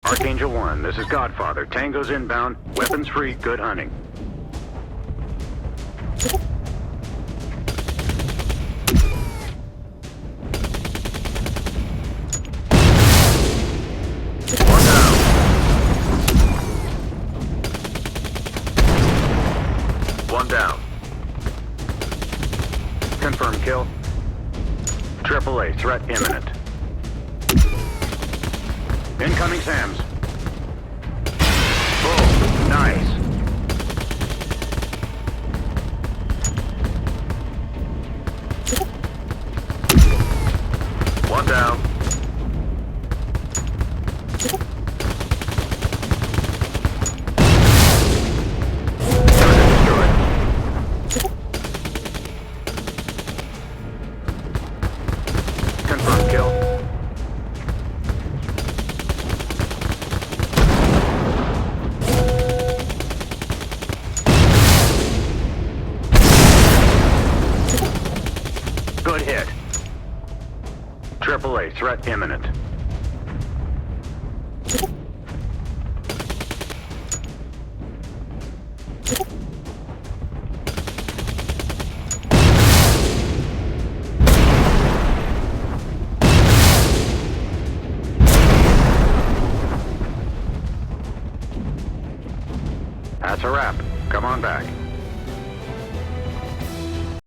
Archangel 1, this is Godfather. Tango's inbound. Weapons free. Good hunting. One down. One down. Confirm kill. AAA, threat imminent. Incoming SAMs. Boom. Nice. One down. Target destroyed. Confirm kill. Good hit. AAA, threat imminent. That's a wrap. Come on back.